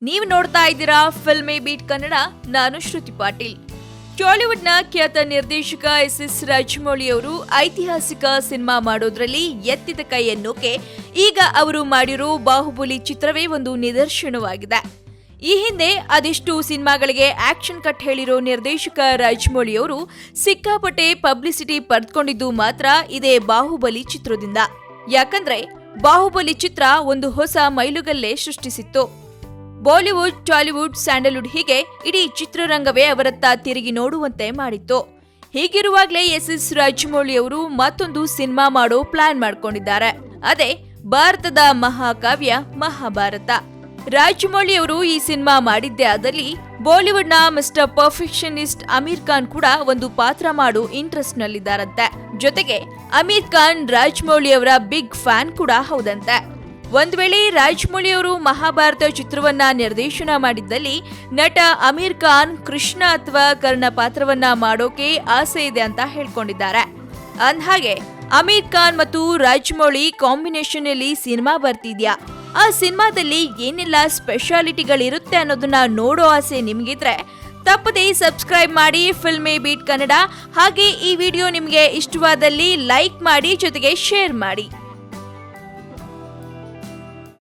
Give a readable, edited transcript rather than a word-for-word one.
ನೀವು ನೋಡ್ತಾ ಇದ್ದೀರಾ ಫಿಲ್ಮಿ ಬೀಟ್ ಕನ್ನಡ. ನಾನು ಶ್ರುತಿ ಪಾಟೀಲ್. ಟಾಲಿವುಡ್ನ ಖ್ಯಾತ ನಿರ್ದೇಶಕ ಎಸ್ ರಾಜಮೌಳಿ ಅವರು ಐತಿಹಾಸಿಕ ಸಿನಿಮಾ ಮಾಡೋದ್ರಲ್ಲಿ ಎತ್ತಿದ ಕೈ ಎನ್ನೋಕೆ ಈಗ ಅವರು ಮಾಡಿರೋ ಬಾಹುಬಲಿ ಚಿತ್ರವೇ ಒಂದು ನಿದರ್ಶನವಾಗಿದೆ. ಈ ಹಿಂದೆ ಅದೆಷ್ಟು ಸಿನಿಮಾಗಳಿಗೆ ಆಕ್ಷನ್ ಕಟ್ ಹೇಳಿರೋ ನಿರ್ದೇಶಕ ರಾಜಮೌಳಿ ಅವರು ಸಿಕ್ಕಾಪಟ್ಟೆ ಪಬ್ಲಿಸಿಟಿ ಪಡೆದುಕೊಂಡಿದ್ದು ಮಾತ್ರ ಇದೇ ಬಾಹುಬಲಿ ಚಿತ್ರದಿಂದ. ಯಾಕಂದ್ರೆ ಬಾಹುಬಲಿ ಚಿತ್ರ ಒಂದು ಹೊಸ ಮೈಲುಗಲ್ಲೇ ಸೃಷ್ಟಿಸಿತ್ತು. ಬಾಲಿವುಡ್, ಟಾಲಿವುಡ್, ಸ್ಯಾಂಡಲ್ವುಡ್ ಹೀಗೆ ಇಡೀ ಚಿತ್ರರಂಗವೇ ಅವರತ್ತ ತಿರುಗಿ ನೋಡುವಂತೆ ಮಾಡಿತ್ತು. ಹೀಗಿರುವಾಗಲೇ ಎಸ್ ರಾಜಮೌಳಿ ಅವರು ಮತ್ತೊಂದು ಸಿನಿಮಾ ಮಾಡೋ ಪ್ಲಾನ್ ಮಾಡ್ಕೊಂಡಿದ್ದಾರೆ. ಅದೇ ಭಾರತದ ಮಹಾಕಾವ್ಯ ಮಹಾಭಾರತ. ರಾಜಮೌಳಿ ಅವರು ಈ ಸಿನಿಮಾ ಮಾಡಿದ್ದೇ ಆದಲ್ಲಿ ಬಾಲಿವುಡ್ನ ಮಿಸ್ಟರ್ ಪರ್ಫೆಕ್ಷನಿಸ್ಟ್ ಅಮೀರ್ ಖಾನ್ ಕೂಡ ಒಂದು ಪಾತ್ರ ಮಾಡೋ ಇಂಟ್ರೆಸ್ಟ್ ನಲ್ಲಿದ್ದಾರಂತೆ. ಜೊತೆಗೆ ಅಮೀರ್ ಖಾನ್ ರಾಜಮೌಳಿ ಅವರ ಬಿಗ್ ಫ್ಯಾನ್ ಕೂಡ ಹೌದಂತೆ. ಒಂದ್ ವೇಳೆ ರಾಜಮೌಳಿ ಅವರು ಮಹಾಭಾರತ ಚಿತ್ರವನ್ನ ನಿರ್ದೇಶನ ಮಾಡಿದ್ದಲ್ಲಿ ನಟ ಅಮೀರ್ ಖಾನ್ ಕೃಷ್ಣ ಅಥವಾ ಕರ್ಣ ಪಾತ್ರವನ್ನ ಮಾಡೋಕೆ ಆಸೆ ಇದೆ ಅಂತ ಹೇಳ್ಕೊಂಡಿದ್ದಾರೆ. ಅಂದ್ಹಾಗೆ ಅಮೀರ್ ಖಾನ್ ಮತ್ತು ರಾಜಮೌಳಿ ಕಾಂಬಿನೇಷನ್ ಅಲ್ಲಿ ಸಿನಿಮಾ ಬರ್ತಿದ್ಯಾ, ಆ ಸಿನಿಮಾದಲ್ಲಿ ಏನೆಲ್ಲ ಸ್ಪೆಷಾಲಿಟಿಗಳಿರುತ್ತೆ ಅನ್ನೋದನ್ನ ನೋಡೋ ಆಸೆ ನಿಮ್ಗಿದ್ರೆ ತಪ್ಪದೇ ಸಬ್ಸ್ಕ್ರೈಬ್ ಮಾಡಿ ಫಿಲ್ಮಿ ಬೀಟ್ ಕನ್ನಡ. ಹಾಗೆ ಈ ವಿಡಿಯೋ ನಿಮಗೆ ಇಷ್ಟವಾದಲ್ಲಿ ಲೈಕ್ ಮಾಡಿ, ಜೊತೆಗೆ ಶೇರ್ ಮಾಡಿ.